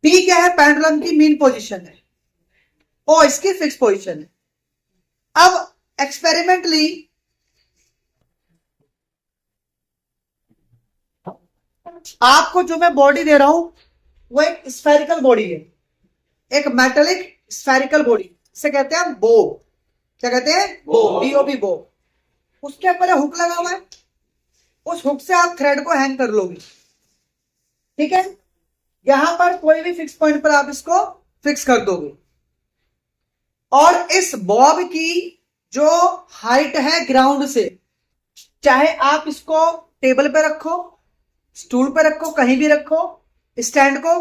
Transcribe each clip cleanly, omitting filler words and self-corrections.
T क्या है? Pendulum की मीन पोजीशन है, ओ इसकी फिक्स पोजीशन है। अब एक्सपेरिमेंटली आपको जो मैं बॉडी दे रहा हूं वो एक स्फेरिकल बॉडी है, एक मेटेलिक स्फेरिकल बॉडी, इसे कहते हैं बोब। क्या कहते हैं? Bob, Bob. उसके ऊपर हुक लगा हुआ है, उस हुक से आप थ्रेड को हैंग कर लोगे, ठीक है। यहां पर कोई भी फिक्स पॉइंट पर आप इसको फिक्स कर दोगे, और इस बॉब की जो हाइट है ग्राउंड से, चाहे आप इसको टेबल पे रखो, स्टूल पे रखो, कहीं भी रखो स्टैंड को,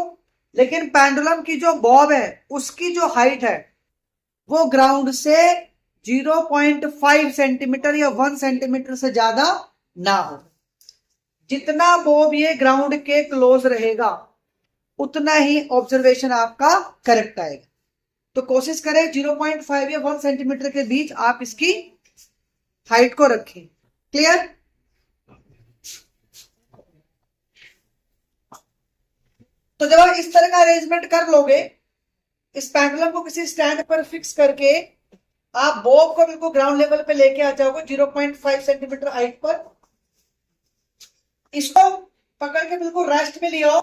लेकिन पेंडुलम की जो बॉब है उसकी जो हाइट है वो ग्राउंड से 0.5 सेंटीमीटर या 1 सेंटीमीटर से ज्यादा ना हो। जितना बॉब ये ग्राउंड के क्लोज रहेगा उतना ही ऑब्जर्वेशन आपका करेक्ट आएगा। तो कोशिश करें 0.5 या 1 सेंटीमीटर के बीच आप इसकी हाइट को रखें। क्लियर? तो जब आप इस तरह का अरेंजमेंट कर लोगे, इस पेंडुलम को किसी स्टैंड पर फिक्स करके आप बॉब को बिल्कुल ग्राउंड लेवल पे लेके आ जाओगे 0.5 सेंटीमीटर हाइट पर, इसको पकड़ के बिल्कुल रेस्ट में लियो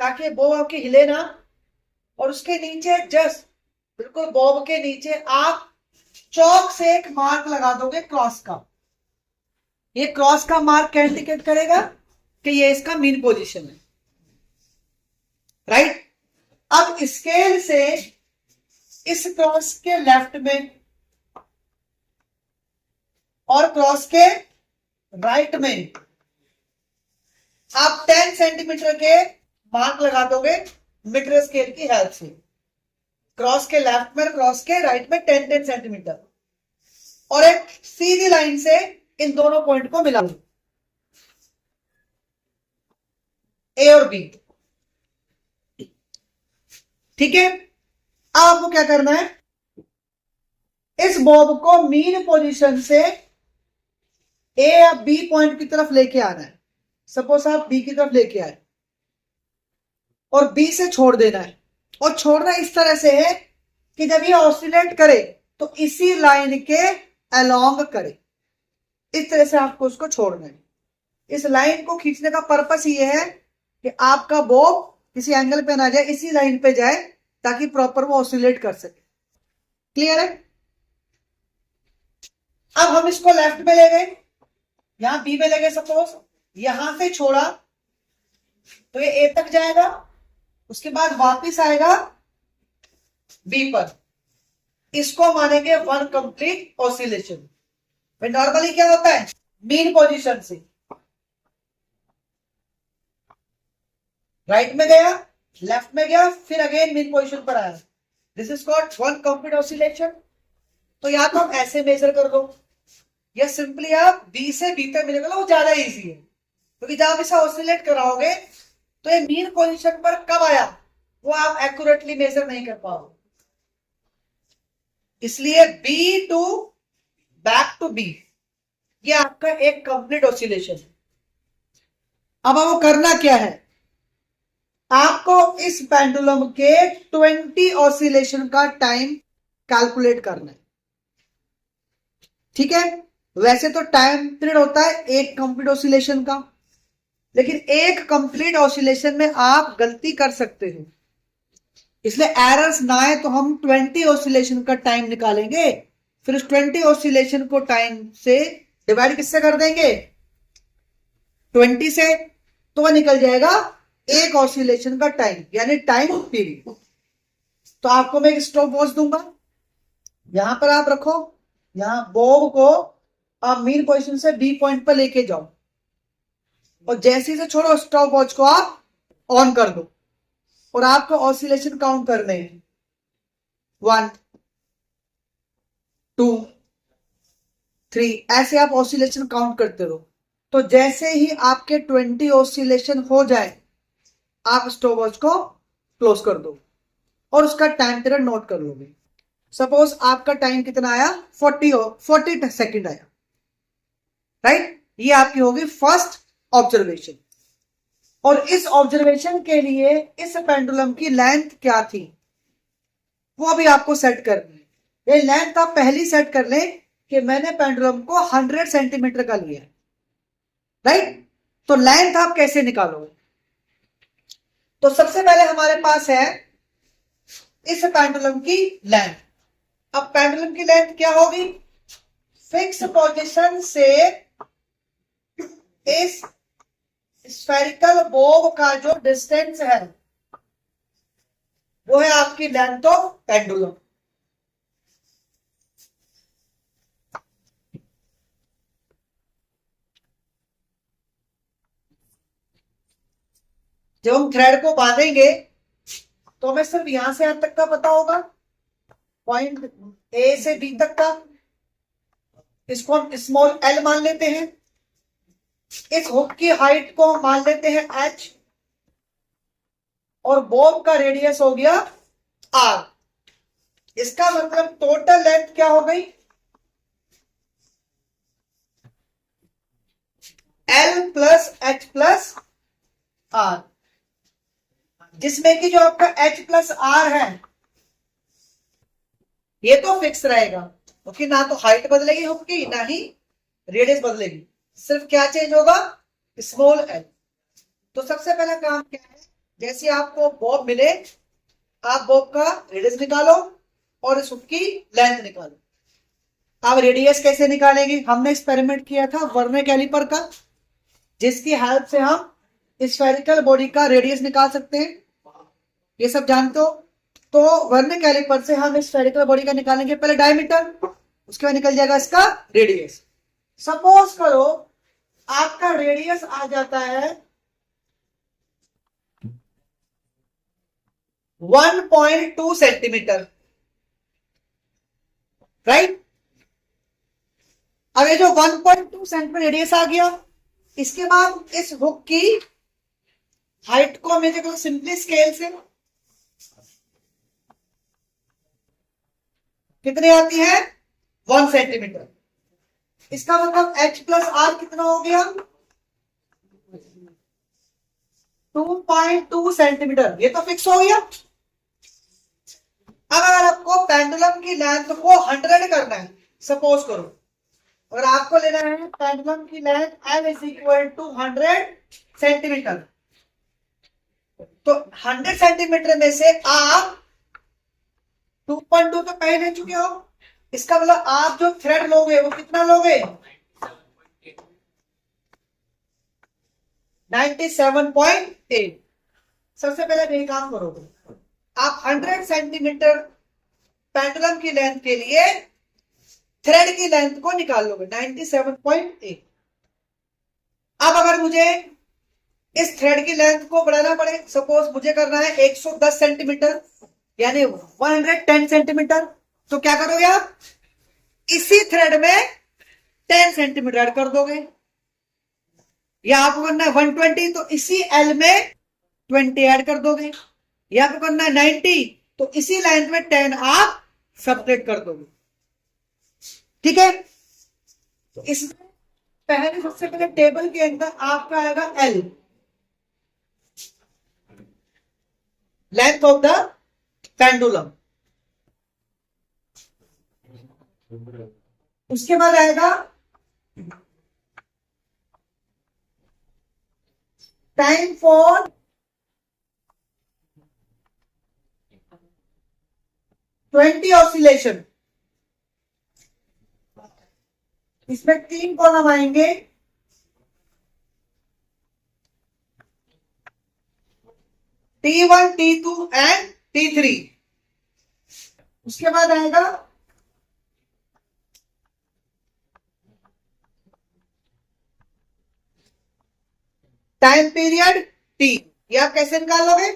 ताकि बॉब आपकी हिले ना, और उसके नीचे जस्ट बिल्कुल बॉब के नीचे आप चौक से एक मार्क लगा दोगे क्रॉस का। ये क्रॉस का मार्क क्या इंडिकेट करेगा कि ये इसका मीन पोजीशन है, राइट। अब स्केल से इस क्रॉस के लेफ्ट में और क्रॉस के राइट में आप 10 सेंटीमीटर के मार्क लगा दोगे मीटर स्केल की हेल्प से। क्रॉस के लेफ्ट में, क्रॉस के राइट में 10-10 सेंटीमीटर, और एक सीधी लाइन से इन दोनों पॉइंट को मिला दो, ए और बी, ठीक है। अब आपको क्या करना है, इस बॉब को मीन पोजीशन से ए या बी पॉइंट की तरफ लेके आना है। सपोज आप बी की तरफ लेके आए और बी से छोड़ देना है, और छोड़ना इस तरह से है कि जब ये ऑसिलेट करे तो इसी लाइन के अलोंग करे, इस तरह से आपको उसको छोड़ना है। इस लाइन को खींचने का पर्पस ये है कि आपका बॉब किसी एंगल पे ना जाए, इसी लाइन पे जाए ताकि प्रॉपर वो ऑसिलेट कर सके। क्लियर है? अब हम इसको लेफ्ट में ले गए, यहां बी में ले गए, सपोज यहां से छोड़ा तो ये ए तक जाएगा, उसके बाद वापस आएगा बी पर, इसको मानेंगे वन कंप्लीट ऑसिलेशन। नॉर्मली क्या होता है, मीन पोजीशन से राइट में गया, लेफ्ट में गया, फिर अगेन मीन पोजीशन पर आया, this is called one complete oscillation. तो या तो आप ऐसे मेजर कर दो, या सिंपली आप बी से बी तक मिलेगा, वो ज्यादा इजी है, क्योंकि जब आप इसे ऑसिलेट कराओगे तो ये मीन पोजीशन पर कब आया वो आप एक्यूरेटली मेजर नहीं कर पाओगे। इसलिए B to back to B, ये आपका एक कंप्लीट ऑसिलेशन है। अब वो करना क्या है, आपको इस पेंडुलम के 20 ऑसिलेशन का टाइम कैलकुलेट करना है, ठीक है। वैसे तो टाइम पीरियड होता है एक कंप्लीट ऑसिलेशन का, लेकिन एक कंप्लीट ऑसिलेशन में आप गलती कर सकते हो, इसलिए एरर्स ना आए तो हम 20 ऑसिलेशन का टाइम निकालेंगे, फिर उस 20 ऑसिलेशन को टाइम से डिवाइड किससे कर देंगे, 20 से, तो वह निकल जाएगा एक ऑसिलेशन का टाइम, यानी टाइम पीरियड। तो आपको मैं एक स्टॉप वॉच दूंगा, यहां पर आप रखो, यहां बॉब को आप मीन पोजीशन से बी पॉइंट पर लेके जाओ, और जैसे ही से छोड़ो स्टॉप वॉच को आप ऑन कर दो, और आपको ऑसिलेशन काउंट करने हैं 1 2 3, ऐसे आप ऑसिलेशन काउंट करते रहो। तो जैसे ही आपके 20 ऑसिलेशन हो जाए आप स्टॉप वॉच को क्लोज कर दो और उसका टाइम पीरियड नोट कर लोगे। सपोज आपका टाइम कितना आया, 40 सेकेंड आया, राइट। ये आपकी होगी फर्स्ट ऑब्जर्वेशन। और इस ऑब्जर्वेशन के लिए इस पेंडुलम की लेंथ क्या थी वो अभी आपको सेट करनी है। ये लेंथ आप पहली सेट कर लें कि मैंने पेंडुलम को 100 सेंटीमीटर का लिया, राइट। तो लेंथ आप कैसे निकालोगे? तो सबसे पहले हमारे पास है इस पेंडुलम की लेंथ। अब पेंडुलम की लेंथ क्या होगी? फिक्स पोजीशन से इस स्फेरिकल बॉब का जो डिस्टेंस है वो है आपकी लेंथ ऑफ पेंडुलम। जब हम थ्रेड को बांधेंगे तो हमें सिर्फ यहां से यहां तक का पता होगा, पॉइंट ए से बी तक का। इसको हम स्मॉल एल मान लेते हैं। इस हुक की हाइट को हम मान लेते हैं एच, और बॉब का रेडियस हो गया आर। इसका मतलब टोटल लेंथ क्या हो गई? L plus H plus R, जिसमें कि जो आपका एच प्लस आर है ये तो फिक्स रहेगा, क्योंकि ना तो हाइट बदलेगी हुक की ना ही रेडियस बदलेगी, सिर्फ क्या चेंज होगा? Small L. तो सबसे पहला काम क्या है? जैसे आपको बॉब मिले आप बॉब का रेडियस निकालो और इस हुक की लेंथ निकालो। अब रेडियस कैसे निकालेंगे? हमने एक्सपेरिमेंट किया था वर्नियर कैलिपर का, जिसकी हेल्प से हम स्फेरिकल बॉडी का रेडियस निकाल सकते हैं, ये सब जानते हो। तो वर्नियर कैलिपर से हम स्फेरिकल बॉडी का निकालेंगे पहले डायमीटर, उसके बाद निकल जाएगा इसका रेडियस। सपोज करो आपका रेडियस आ जाता है 1.2 सेंटीमीटर, राइट। अब ये जो 1.2 सेंटीमीटर रेडियस आ गया, इसके बाद इस हुक की हाइट को मेरे को सिंपली स्केल से कितनी आती है? 1 सेंटीमीटर। इसका मतलब h प्लस आर कितना हो गया? 2.2 सेंटीमीटर। ये तो फिक्स हो गया। अब अगर आपको पेंडुलम की लेंथ को 100 करना है, सपोज करो अगर आपको लेना है पेंडुलम की length L is equal to 100 centimetre, तो 100 सेंटीमीटर में से आप 2.2 तो पहले ले चुके हो। इसका मतलब आप जो थ्रेड लोगे वो कितना लोगे? 97.8। सबसे पहले यही काम करोगे, आप 100 सेंटीमीटर पेंडुलम की लेंथ के लिए थ्रेड की लेंथ को निकाल लोगे 97.8। अब अगर मुझे इस थ्रेड की लेंथ को बढ़ाना पड़े, सपोज मुझे करना है 110 सेंटीमीटर यानी 110 सेंटीमीटर, तो क्या करोगे आप? इसी थ्रेड में 10 सेंटीमीटर ऐड कर दोगे, या आपको करना है 120 तो इसी एल में 20 ऐड कर दोगे, या आपको करना है 90 तो इसी लाइन में 10 आप सब्ट्रैक्ट कर दोगे, ठीक है। तो इसमें पहले सबसे पहले टेबल के अंदर आपका आएगा L, length of the pendulum. उसके बाद आएगा टाइम फॉर 20 ऑसिलेशन। इसमें 3 कॉलम आएंगे, T1, T2 एंड T3। उसके बाद आएगा टाइम पीरियड T। ये आप कैसे निकालोगे?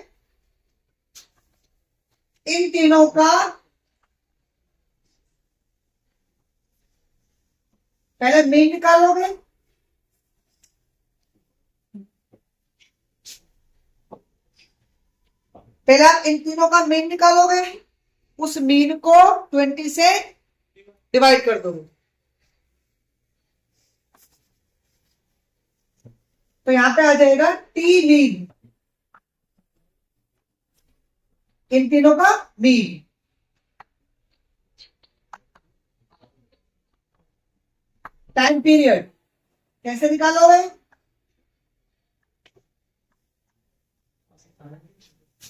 इन तीनों का पहले मीन निकालोगे, पहला इन तीनों का मीन निकालोगे, उस मीन को 20 से डिवाइड कर दोगे। तो यहां पे आ जाएगा टी मीन, इन तीनों का मीन। टाइम पीरियड कैसे निकालोगे?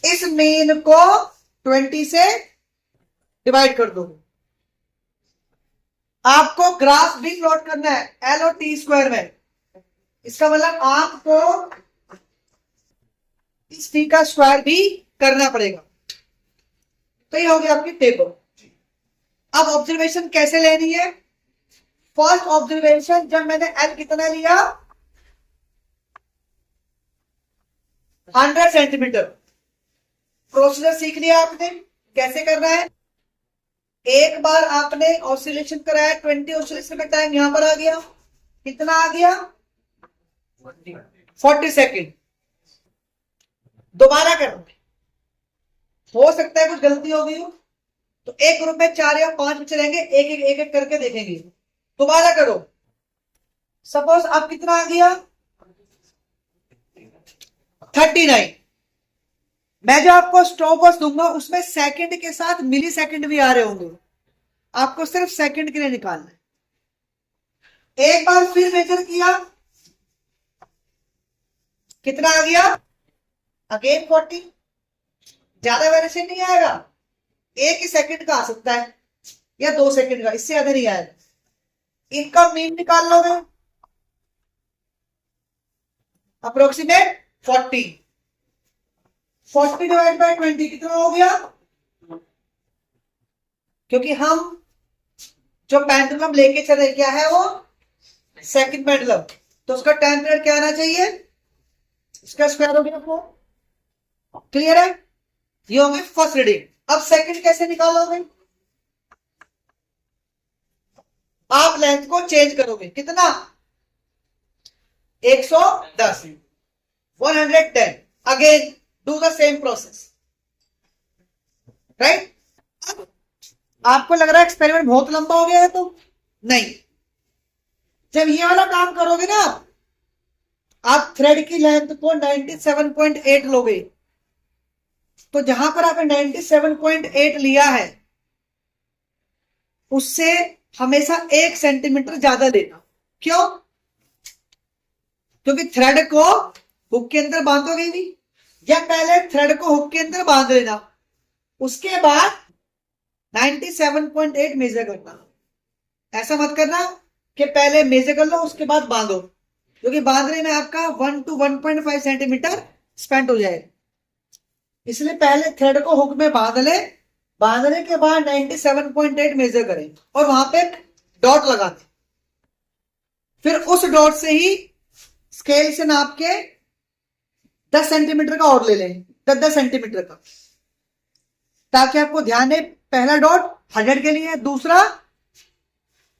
इस मीन को 20 से डिवाइड कर दो। आपको ग्राफ भी प्लॉट करना है एल और टी स्क्वायर में। इसका मतलब आपको इस टी का स्क्वायर भी करना पड़ेगा। तो ये हो गया आपकी टेबल। अब ऑब्जर्वेशन कैसे लेनी है? फर्स्ट ऑब्जर्वेशन, जब मैंने एल कितना लिया 100 सेंटीमीटर, प्रोसीजर सीख लिया आपने कैसे करना है। एक बार आपने ऑसिलेशन कराया, 20 ऑसिलेशन का टाइम यहां पर आ गया, कितना आ गया 40 सेकेंड। दोबारा करना, हो सकता है कुछ गलती हो गई हो, तो एक ग्रुप में 4 या 5 बच्चे रहेंगे, एक एक करके देखेंगे। दोबारा करो। सपोज अब कितना आ गया 39। मैं जो आपको स्टॉपवॉच दूंगा उसमें सेकंड के साथ मिली सेकंड भी आ रहे होंगे, आपको सिर्फ सेकंड के लिए निकालना है। एक बार फिर मेजर किया, कितना आ गया अगेन 40। ज्यादा वेरिएशन नहीं आएगा, एक ही सेकंड का आ सकता है या 2 सेकंड का, इससे ज्यादा नहीं आएगा। इनका मीन निकाल लोगे, अप्रोक्सीमेट 40। 40 डिवाइड बाय 20 कितना हो गया? क्योंकि हम जो पेंडुलम लेके चले क्या है वो सेकंड पेंडुलम, तो उसका टाइम पीरियड क्या आना चाहिए, इसका स्क्वायर हो गया 4। क्लियर है? ये हो गई फर्स्ट रीडिंग। अब सेकंड कैसे निकालोगे? आप लेंथ को चेंज करोगे, कितना 110, 110। Again do the same process, right. आपको लग रहा है एक्सपेरिमेंट बहुत लंबा हो गया है, तो नहीं। जब ये वाला काम करोगे ना आप थ्रेड की लेंथ को 97.8 लोगे, तो जहां पर आपने 97.8 लिया है उससे हमेशा 1 सेंटीमीटर ज्यादा देना। क्यों? क्योंकि थ्रेड को हुक के अंदर बांधोगे भी, या पहले थ्रेड को हुक के अंदर बांध लेना, उसके बाद 97.8 मेजर करना। ऐसा मत करना कि पहले मेजर कर लो उसके बाद बांधो, क्योंकि बांधने में आपका 1 to 1.5 सेंटीमीटर स्पेंड हो जाएगा। इसलिए पहले थ्रेड को हुक में बांध ले, बांधने के बाद 97.8 मेजर करें और वहां पे डॉट लगा दें। फिर उस डॉट से ही स्केल से नाप के 10 सेंटीमीटर का और ले लें, 10 सेंटीमीटर का, ताकि आपको ध्यान है पहला डॉट 100 के लिए, दूसरा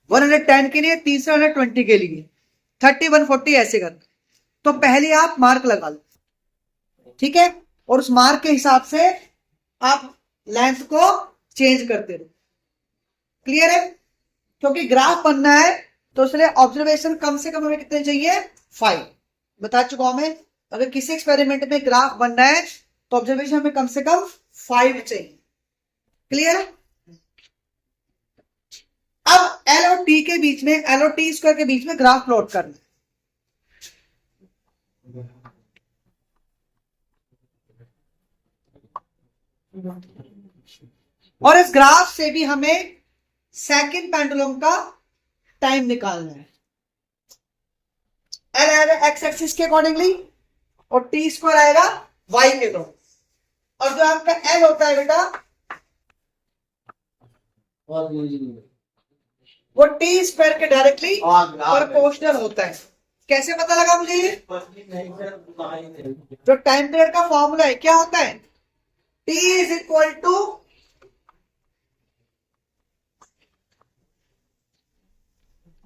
110 के लिए, तीसरा 120 के लिए, 30, 140 ऐसे करना। तो पहले आप मार्क लगा लो, ठीक है, और उस मार्क के हिसाब से आप लेंथ को चेंज करते रहो। क्लियर है? क्योंकि ग्राफ बनना है तो इसलिए ऑब्जर्वेशन कम से कम हमें कितने चाहिए 5। बता चुका हूं मैं, अगर किसी एक्सपेरिमेंट में ग्राफ बनना है तो ऑब्जर्वेशन हमें कम से कम 5 चाहिए। क्लियर है? अब एल और टी के बीच में, एल और टी स्क्वायर के बीच में ग्राफ प्लॉट करना है। और इस ग्राफ से भी हमें सेकंड पेंडुलम का टाइम निकालना है। एल आएगा एक्स एक्सिस के अकॉर्डिंगली और टी स्क्वायर आएगा वाई के तो, और जो आपका एल होता है बेटा वो टी स्क्वायर के डायरेक्टली प्रोपोर्शनल होता है। कैसे पता लगा मुझे ये? जो टाइम पीरियड का फॉर्मूला है क्या होता है, T is equal to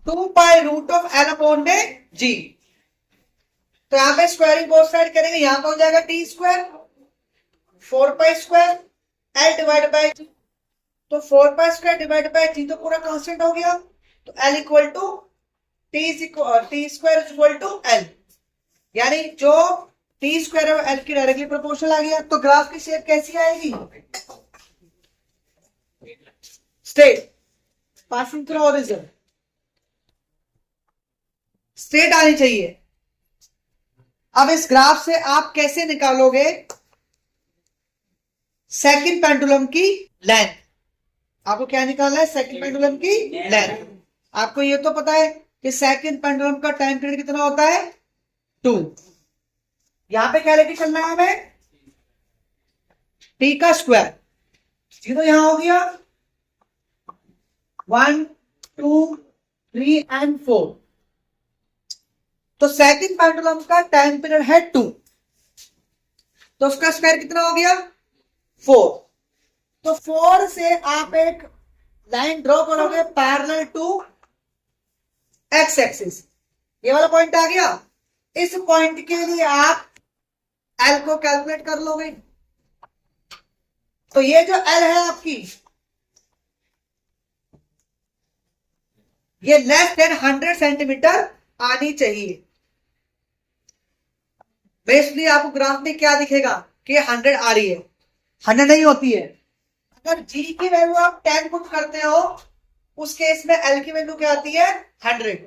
2 pi root of L upon में जी। तो यहां पे स्क्वायरिंग बोथ साइड करेंगे, यहां पर हो जाएगा T square 4 pi square L divide by G. तो 4 pi square divide by G तो पूरा कांस्टेंट हो गया, तो L equal to T square is equal to L. यानी जो टी स्क्वायर और एल की डायरेक्टली प्रोपोर्शनल आ गया, तो ग्राफ की शेप कैसी आएगी? Straight, passing through origin, straight आनी चाहिए। अब इस ग्राफ से आप कैसे निकालोगे सेकंड पेंडुलम की लेंथ? आपको क्या निकालना है? सेकंड पेंडुलम की लेंथ। आपको ये तो पता है कि सेकंड पेंडुलम का टाइम पीरियड कितना होता है? 2। यहां पे क्या लेके चलना है हमें? टी का स्क्वायर। ये तो यहां हो गया 1 2 3 एंड 4। तो सेकंड पेंडुलम का टाइम पीरियड है 2, तो उसका स्क्वायर कितना हो गया? 4। तो 4 से आप एक लाइन ड्रॉ करोगे पैरेलल टू एक्स एक्सिस। ये वाला पॉइंट आ गया। इस पॉइंट के लिए आप एल को कैलकुलेट कर लोगे। तो ये जो एल है आपकी, ये लेस देन 100 सेंटीमीटर आनी चाहिए। बेसिकली आपको ग्राफ में क्या दिखेगा कि 100 आ रही है, 100 नहीं होती है। अगर जी की वैल्यू आप 10 पुट करते हो, उस केस में एल की वैल्यू क्या आती है? 100।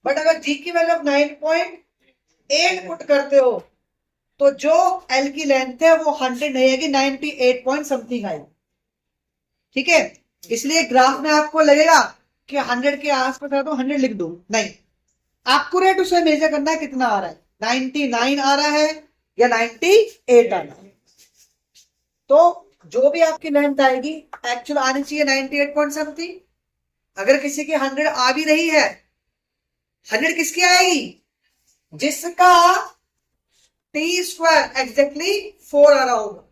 बट अगर जी की वैल्यू आप 9.8 पुट करते हो, तो जो एल की लेंथ है वो 100 नहीं आएगी, 98 पॉइंट समथिंग आएगी। ठीक है, इसलिए ग्राफ में आपको लगेगा कि 100 के आसपास है तो 100 लिख दो, नहीं, आपको रेट उसे मेजर करना है कितना आ रहा है, 99 आ रहा है या 98 आ रहा है। तो जो भी आपकी लेंथ आएगी एक्चुअल आनी चाहिए 98 पॉइंट समथिंग। अगर किसी की 100 आ भी रही है, 100 किसकी आएगी? जिसका टी स्क्वायर एग्जैक्टली 4 आ रहा होगा।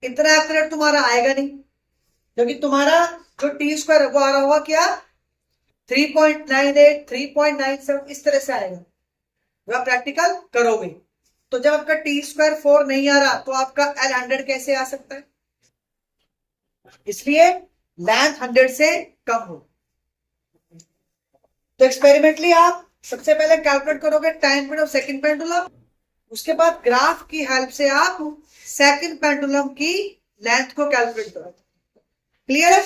इतना एक्यूरेट तुम्हारा आएगा नहीं, क्योंकि तुम्हारा जो टी स्क्वायर है वो आ रहा होगा क्या? 3.98 3.97 इस तरह से आएगा जब आप प्रैक्टिकल करोगे। तो जब आपका टी स्क्वायर 4 नहीं आ रहा, तो आपका एल 100 कैसे आ सकता है? इसलिए लेंथ 100 से कम हो। तो एक्सपेरिमेंटली आप सबसे पहले कैलकुलेट करोगे time period of second pendulum, उसके बाद ग्राफ की हेल्प से आप सेकंड पेंडुलम की लेंथ को कैलकुलेट करोगे। क्लियर है?